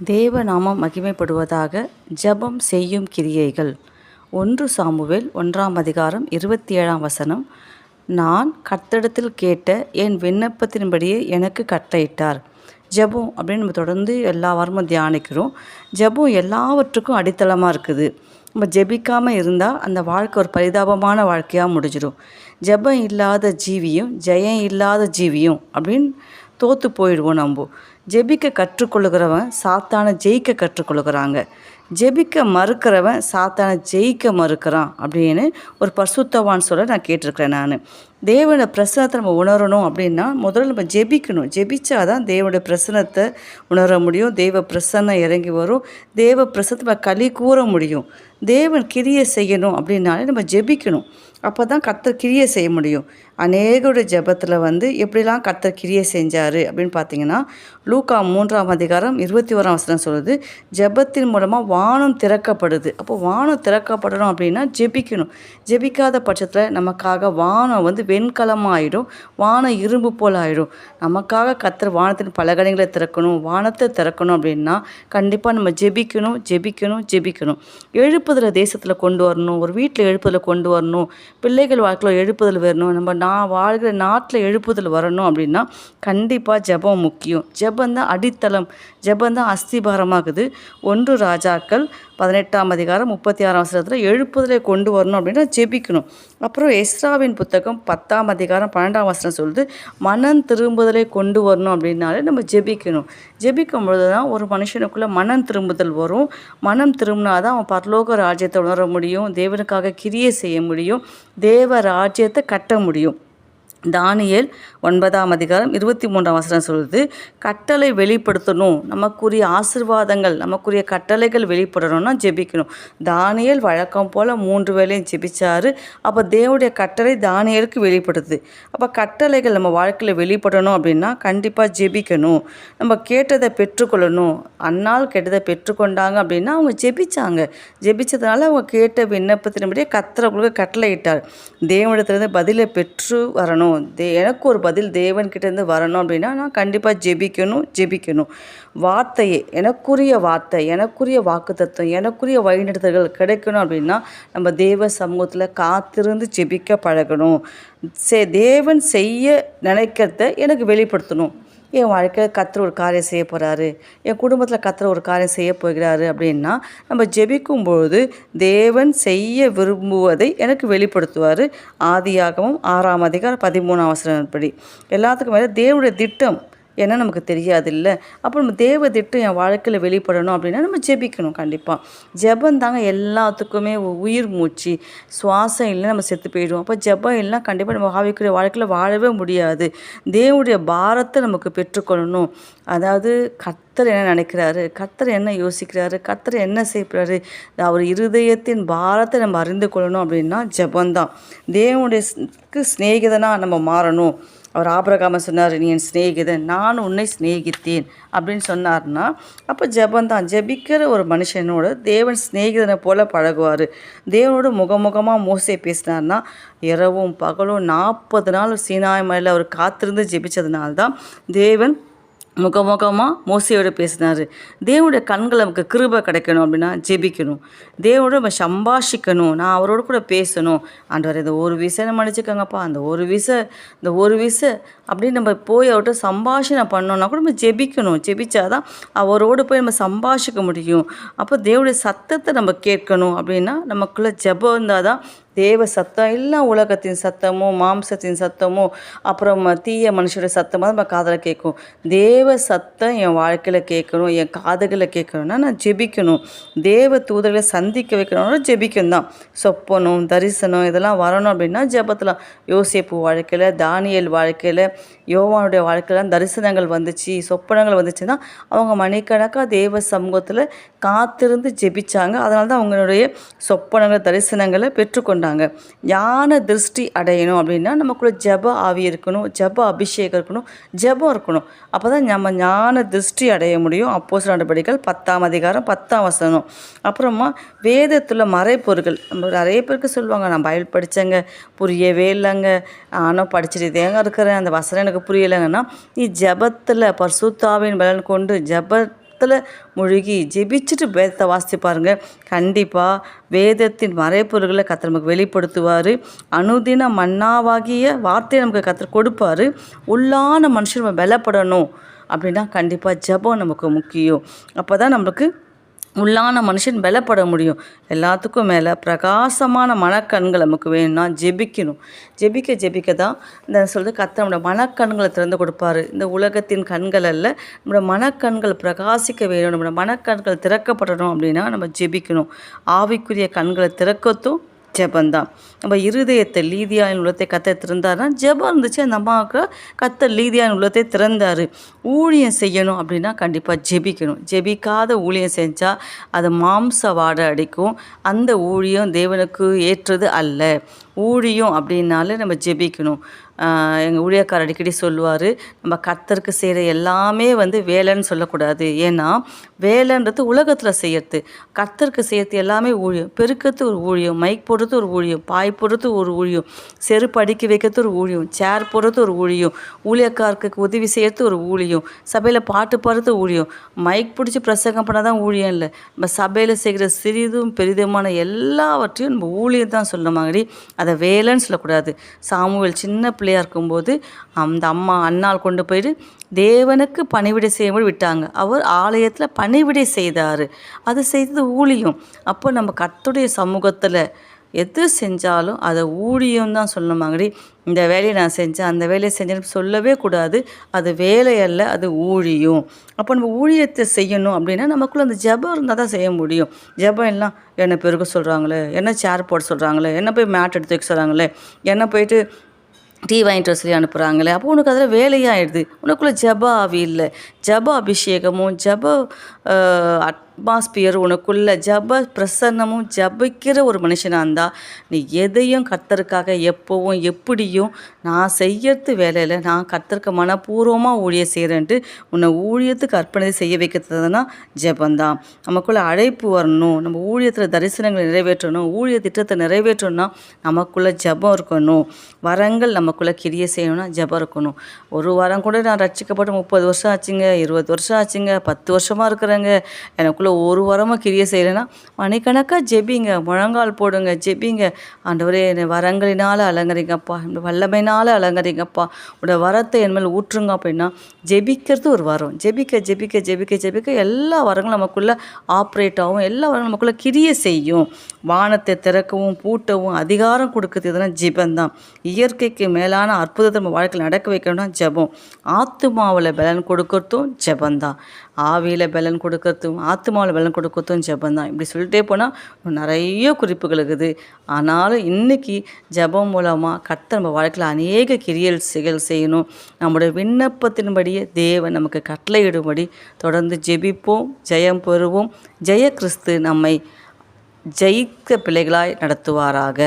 தேவநாமம் மகிமைப்படுவதாக. ஜெபம் செய்யும் கிரியைகள். 1 சாமுவேல் 1ஆம் அதிகாரம் 27ஆம் வசனம். நான் கர்த்தரிடத்தில் கேட்ட என் விண்ணப்பத்தின்படியே எனக்கு கட்டளையிட்டார். ஜெபம் அப்படின்னு நம்ம தொடர்ந்து எல்லா வாரமும் தியானிக்கிறோம். ஜெபம் எல்லாவற்றுக்கும் அடித்தளமாக இருக்குது. நம்ம ஜெபிக்காமல் இருந்தால் அந்த வாழ்க்கை ஒரு பரிதாபமான வாழ்க்கையாக முடிஞ்சிடும். ஜெபம் இல்லாத ஜீவியும் ஜெயம் இல்லாத ஜீவியும் அப்படின்னு தோற்று போயிடுவோம். நம்ம ஜெபிக்க கற்றுக்கொள்ளுகிறவன் சாத்தானை ஜெயிக்க கற்றுக்கொள்ளுகிறாங்க. ஜெபிக்க மறுக்கிறவன் சாத்தானை ஜெயிக்க மறுக்கிறான் அப்படின்னு ஒரு பரிசுத்தவான் சொல்ல நான் கேட்டிருக்கிறேன். நான் தேவனோட பிரசனத்தை நம்ம உணரணும் அப்படின்னா முதல்ல நம்ம ஜெபிக்கணும். ஜெபிச்சாதான் தேவனுடைய பிரசனத்தை உணர முடியும். தேவ பிரசன்னம் இறங்கி வரும். தேவ பிரசனத்தை நம்ம களி கூற முடியும். தேவன் கிரியை செய்யணும் அப்படின்னாலே நம்ம ஜெபிக்கணும். அப்போ தான் கர்த்தர் கிரியை செய்ய முடியும். அநேகருடைய ஜெபத்தில் எப்படிலாம் கர்த்தர் கிரியை செஞ்சார் அப்படின்னு பார்த்தீங்கன்னா, லூக்கா 3ஆம் அதிகாரம் 21ஆம் வசனம் சொல்லுது, ஜெபத்தின் மூலமாக வானம் திறக்கப்படுது. அப்போ வானம் திறக்கப்படணும் அப்படின்னா ஜெபிக்கணும். ஜெபிக்காத பட்சத்தில் நமக்காக வானம் வெண்கலமாக ஆகிடும். வானம் இரும்பு போல் ஆகிடும். நமக்காக கர்த்தர் வானத்தின் பலகணிகளை திறக்கணும், வானத்தை திறக்கணும் அப்படின்னா கண்டிப்பாக நம்ம ஜெபிக்கணும் ஜெபிக்கணும் ஜெபிக்கணும். எழுப்புதலை தேசத்தில் கொண்டு வரணும். ஒரு வீட்டில் எழுப்புதலை கொண்டு வரணும். பிள்ளைகள் வாழ்க்கையில் எழுப்புதல் வரணும். நம்ம வாழ்கிற நாட்டில் எழுப்புதல் வரணும் அப்படின்னா கண்டிப்பாக ஜெபம் முக்கியம். ஜெபந்தான் அடித்தளம். ஜெபந்தான் அஸ்திபாரமாகுது. 1 ராஜாக்கள் 18ஆம் அதிகாரம் 36ஆம் வசனத்தில் எழுப்புதலை கொண்டு வரணும் அப்படின்னா ஜெபிக்கணும். அப்புறம் எஸ்ராவின் புத்தகம் 10ஆம் அதிகாரம் 12ஆம் வசனம் சொல்லுது, மனம் திரும்புதலை கொண்டு வரணும் அப்படின்னாலே நம்ம ஜெபிக்கணும். ஜெபிக்கும் பொழுது தான் ஒரு மனுஷனுக்குள்ளே மனம் திரும்புதல் வரும். மனம் திரும்பினாதான் அவன் பரலோக ராஜ்யத்தை உணர முடியும். தேவனுக்காக கிரியை செய்ய முடியும். தேவ ராஜ்யத்தை கட்ட முடியும். தானியேல் 9ஆம் அதிகாரம் 23ஆம் வசனம் சொல்லுது, கட்டளை வெளிப்படுத்தணும். நமக்குரிய ஆசீர்வாதங்கள் நமக்குரிய கட்டளைகள் வெளிப்படணும்னா ஜெபிக்கணும். தானியேல் வழக்கம் போல் 3 வேளையும் ஜெபிச்சாரு. அப்போ தேவனுடைய கட்டளை தானியேலுக்கு வெளிப்படுது. அப்போ கட்டளைகள் நம்ம வாழ்க்கையில் வெளிப்படணும் அப்படின்னா கண்டிப்பாக ஜெபிக்கணும். நம்ம கேட்டதை பெற்றுக்கொள்ளணும். அன்னால் கேட்டதை பெற்றுக்கொண்டாங்க அப்படின்னா அவங்க ஜெபிச்சாங்க. ஜெபிச்சதுனால அவங்க கேட்ட விண்ணப்பத்தின்படியே கர்த்தர் அவங்களுக்கு கட்டளையிட்டார். தேவனிடத்திலிருந்து பதிலை பெற்று வரணும். எனக்கு ஒரு பதில் தேவன்கிட்டேருந்து வரணும் அப்படின்னா நான் கண்டிப்பாக ஜெபிக்கணும். வார்த்தையே எனக்குரிய வார்த்தை, எனக்குரிய வாக்குத்தத்தம், எனக்குரிய வழிநடத்தல்கள் கிடைக்கணும் அப்படின்னா நம்ம தேவ சமூகத்தில் காத்திருந்து ஜெபிக்க பழகணும். தேவன் செய்ய நினைக்கிறத எனக்கு வெளிப்படுத்தணும். என் வாழ்க்கையில் கர்த்தர் ஒரு காரியம் செய்ய போகிறாரு, என் குடும்பத்தில் கர்த்தர் ஒரு காரியம் செய்ய போகிறாரு அப்படின்னா நம்ம ஜெபிக்கும்பொழுது தேவன் செய்ய விரும்புவதை எனக்கு வெளிப்படுத்துவார். ஆதியாகமம் 6ஆம் அதிகாரம் 13ஆம் வசனப்படி. எல்லாத்துக்கும் மேலே தேவனுடைய திட்டம் ஏன்னா நமக்கு தெரியாது இல்லை. அப்போ நம்ம தேவ திட்டம் என் வாழ்க்கையில் வெளிப்படணும் அப்படின்னா நம்ம ஜெபிக்கணும். கண்டிப்பாக ஜெபம் தாங்க எல்லாத்துக்குமே உயிர் மூச்சு. சுவாசம் இல்லை நம்ம செத்து போயிடுவோம். அப்போ ஜெபம் இல்லைனா கண்டிப்பாக நம்ம ஆவிக்குரிய வாழ்க்கையில் வாழவே முடியாது. தேவனுடைய பாரத்தை நமக்கு பெற்றுக்கொள்ளணும். அதாவது கர்த்தர் என்ன நினைக்கிறாரு, கர்த்தர் என்ன யோசிக்கிறாரு, கர்த்தர் என்ன செய்கிறாரு, அவர் இருதயத்தின் பாரத்தை நம்ம அறிந்து கொள்ளணும் அப்படின்னா ஜெபந்தான். தேவனுடைய சிநேகிதனாக நம்ம மாறணும். அவர் ஆபிரகாமை சொன்னார், நீ என் சிநேகிதன், நான் உன்னை சிநேகித்தேன் அப்படின்னு சொன்னார்னா அப்போ ஜெபந்தான். ஜெபிக்கிற ஒரு மனுஷனோட தேவன் சிநேகிதனை போல் பழகுவார். தேவனோட முகமுகமாக மோசே பேசினார்னா இரவும் பகலும் 40 நாள் சீனாய் மலையில் அவர் காத்திருந்து ஜெபிச்சதுனால்தான் தேவன் முகமுகமாக மோசையோடு பேசினார். தேவனுடைய கண்கள் நமக்கு கிருபை கிடைக்கணும் அப்படின்னா ஜெபிக்கணும். தேவனோட நம்ம சம்பாஷிக்கணும். நான் அவரோட கூட பேசணும். ஆண்டவர் இந்த ஒரு விசை மன்னிச்சுக்கோங்கப்பா, இந்த ஒரு விசை அப்படின்னு நம்ம போய் அவர்கிட்ட சம்பாஷணை பண்ணோன்னா கூட நம்ம ஜெபிக்கணும். ஜெபிச்சாதான் அவரோடு போய் நம்ம சம்பாஷிக்க முடியும். அப்போ தேவனுடைய சத்தத்தை நம்ம கேட்கணும் அப்படின்னா நமக்குள்ளே ஜெபம் இருந்தால் தான் தேவ சத்தம் எல்லாம் உலகத்தின் சத்தமோ மாம்சத்தின் சத்தமோ அப்புறம் தீய மனுஷோட சத்தமாக நம்ம காதில் கேட்கும். தேவ சத்தம் என் வாழ்க்கையில் கேட்கணும், என் காதுகளில் கேட்கணும்னா நான் ஜெபிக்கணும். தேவ தூதர்களை சந்திக்க வைக்கணும்னா ஜெபிக்கணும் தான். சொப்பனம் தரிசனம் இதெல்லாம் வரணும் அப்படின்னா ஜெபத்தில். யோசேப்பு வாழ்க்கையில், தானியேல் வாழ்க்கையில், யோவானுடைய வாழ்க்கையில் தரிசனங்கள் வந்துச்சு, சொப்பனங்கள் வந்துச்சுன்னா அவங்க மணிக்கணக்காக தேவ சமூகத்தில் காத்திருந்து ஜெபிச்சாங்க. அதனால தான் அவங்களுடைய சொப்பனங்கள் தரிசனங்களை பெற்றுக்கொண்டாங்க. ஞான திருஷ்டி அடையணும் அப்படின்னா நமக்குள்ள ஜெப ஆவி இருக்கணும், ஜெப அபிஷேகம் இருக்கணும், ஜெபம் இருக்கணும். அப்போ தான் நம்ம ஞான திருஷ்டி அடைய முடியும். அப்போஸ்தலர் நடபடிகள் 10ஆம் அதிகாரம் 10ஆம் வசனம். அப்புறமா வேதத்தில் மறைப்பொருட்கள் நம்ம நிறைய பேருக்கு சொல்லுவாங்க, நான் பைபிள் படித்தேங்க புரியவே இல்லைங்க, ஆனால் படிச்சுட்டு தேங்க இருக்கிறேன், அந்த வசனம் எனக்கு புரியலைங்கன்னா நீ ஜெபத்தில் பரிசுத்த ஆவியின் பலன் கொண்டு ஜெப ஜெபத்தில் மூழ்கி ஜெபிச்சுட்டு வேதத்தை வாசித்து பாருங்கள். கண்டிப்பாக வேதத்தின் மறைப்பொருள்களை கர்த்தர் நமக்கு வெளிப்படுத்துவார். அனுதின மன்னாவாகிய வார்த்தையை நமக்கு கர்த்தர் கொடுப்பார். உள்ளான மனுஷன் நம்ம பலப்படணும் அப்படின்னா கண்டிப்பாக ஜெபம் நமக்கு முக்கியம். அப்போ தான் நம்மளுக்கு உள்ளான மனுஷன் பலப்பட முடியும். எல்லாத்துக்கும் மேலே பிரகாசமான மனக்கண்கள் நமக்கு வேணும்னா ஜெபிக்கணும். ஜெபிக்க தான் இந்த சொல்கிறது கர்த்தர் நம்மளோட மனக்கண்களை திறந்து கொடுப்பாரு. இந்த உலகத்தின் கண்கள் அல்ல, நம்மளோட மனக்கண்கள் பிரகாசிக்க வேணும். நம்மளோட மனக்கண்கள் திறக்கப்படணும் அப்படின்னா நம்ம ஜெபிக்கணும். ஆவிக்குரிய கண்களை திறக்கத்தும் ஜெபந்தான். நம்ம இருதயத்தை லீதியாயின் உள்ளத்தை கர்த்தர் திறந்தார்னா ஜெபம் இருந்துச்சு. அந்த அம்மாவுக்கு கர்த்தர் லீதியாயின் உள்ளத்தை திறந்தார். ஊழியம் செய்யணும் அப்படின்னா கண்டிப்பாக ஜெபிக்கணும். ஜெபிக்காத ஊழியம் செஞ்சால் அது மாம்ச வாடை அடிக்கும். அந்த ஊழியம் தேவனுக்கு ஏற்றது அல்ல. ஊழியம் அப்படின்னாலே நம்ம ஜெபிக்கணும். எங்கள் ஊழியக்காரர் அடிக்கடி சொல்லுவார், நம்ம கர்த்தருக்கு செய்கிற எல்லாமே வேலைன்னு சொல்லக்கூடாது. ஏன்னா வேலைன்றது உலகத்தில் செய்யறது, கர்த்தருக்கு செய்யறது எல்லாமே ஊழியம். பெருக்கிறது ஒரு ஊழியம், மைக் போடுறது ஒரு ஊழியம், பாய் போடுறது ஒரு ஊழியம், செருப்பு அடுக்கி வைக்கிறது ஒரு ஊழியம், சேர் போடுறது ஒரு ஊழியம், ஊழியக்காரருக்கு உதவி செய்யறது ஒரு ஊழியம், சபையில் பாட்டு பாடுறது ஊழியம். மைக் பிடிச்சி பிரசங்கம் பண்ணால் தான் ஊழியம் இல்லை. நம்ம சபையில் செய்கிற சிறிதும் பெரிதுமான எல்லாவற்றையும் நம்ம ஊழியம் தான் சொல்ல மாதிரி, அதை வேலைன்னு சொல்லக்கூடாது. சாமுவேல் சின்ன பிள்ளையாக இருக்கும்போது அந்த அண்ணாள் கொண்டு போயிட்டு தேவனுக்கு பணிவிடை செய்யும்போது விட்டாங்க. அவர் ஆலயத்தில் பணிவிடை செய்தார். அது செய்தது ஊழியம். அப்போ நம்ம கர்த்தருடைய சமூகத்தில் எது செஞ்சாலும் அதை ஊழியம் தான் சொல்லணுமாங்கடி. இந்த வேலையை நான் செஞ்சேன், அந்த வேலையை செஞ்சேன்னு சொல்லவே கூடாது. அது வேலை அல்ல, அது ஊழியம். அப்போ நம்ம ஊழியத்தை செய்யணும் அப்படின்னா நமக்குள்ளே அந்த ஜெபம் இருந்தால் தான் செய்ய முடியும். ஜெபம் எல்லாம் என்னை பெருக்க சொல்கிறாங்களே, என்ன சேர் போட சொல்கிறாங்களே, என்ன போய் மேட் எடுத்து வைக்க சொல்கிறாங்களே, என்ன போயிட்டு டீ வாங்கிட்டு வர சொல்லி அனுப்புகிறாங்களே, அப்போ உனக்கு அதில் வேலையாகிடுது. உனக்குள்ளே ஜெப ஆவி இல்லை. ஜெப அபிஷேகமும் ஜெப அட்மாஸ்பியர் உனக்குள்ள ஜெப பிரசன்னமும் ஜெபிக்கிற ஒரு மனுஷனாக இருந்தால் நீ எதையும் கர்த்தருக்காக எப்போவும் எப்படியும் நான் செய்யறது வேலையில் நான் கர்த்தருக்கு மனப்பூர்வமாக ஊழியம் செய்கிறேன்ட்டு உன்னை ஊழியத்துக்கு அர்ப்பணை செய்ய வைக்கிறதுனா ஜெபந்தான். நமக்குள்ளே அழைப்பு வரணும், நம்ம ஊழியத்தில் தரிசனங்களை நிறைவேற்றணும், ஊழிய திட்டத்தை நிறைவேற்றணும்னா நமக்குள்ளே ஜெபம் இருக்கணும். வரங்கள் நமக்குள்ளே கிரியை செய்யணும்னா ஜெபம் இருக்கணும். ஒரு வாரம் கூட நான் ரட்சிக்கப்பட்டு 30 வருஷம் ஆச்சுங்க, 20 வருஷம் ஆச்சுங்க, 10 வருஷமாக இருக்கிறேங்க, எனக்குள்ளே ஒரு வாரமாக கிரியை செய்யலைன்னா மணிக்கணக்காக ஜெபிங்க, முழங்கால் போடுங்க, ஜெபிங்க. ஆண்டவரே என்னை வரங்களினால் அலங்கரிங்கப்பா, இந்த வல்லமையினால் அலங்கரிங்கப்பா, உடைய வரத்தை என் மேல் ஊற்றுங்க அப்படின்னா ஜெபிக்கிறது ஒரு வரம். ஜெபிக்க ஜெபிக்க ஜெபிக்க ஜெபிக்க எல்லா வரங்களும் நமக்குள்ளே ஆப்ரேட் ஆகும், எல்லா வரங்களும் நமக்குள்ளே கிரியை செய்யும். வானத்தை திறக்கவும் பூட்டவும் அதிகாரம் கொடுக்குறது எதுனா ஜெபந்தான். இயற்கைக்கு மேலான அற்புதத்தை நம்ம வாழ்க்கையில் நடக்க வைக்கணும்னா ஜெபம். ஆத்துமாவில் பலன் கொடுக்கறதும் ஜெபந்தான். ஆவியில் பலன் கொடுக்கறதும் ஆத்துமாவில் பலன் கொடுக்கறதும் ஜெபந்தான். இப்படி சொல்லிட்டே போனால் நிறைய குறிப்புகள் இருக்குது. ஆனாலும் இன்றைக்கி ஜெபம் மூலமாக கர்த்தர் நம்ம வாழ்க்கையில் அநேக கிரியைகள் செய்யணும். நம்முடைய விண்ணப்பத்தின்படியே தேவன் நமக்கு கட்டளையிடும்படி தொடர்ந்து ஜெபிப்போம், ஜெயம் பெறுவோம். ஜெய கிறிஸ்து நம்மை ஜெயிக்க பிள்ளைகளாய் நடத்துவாராக.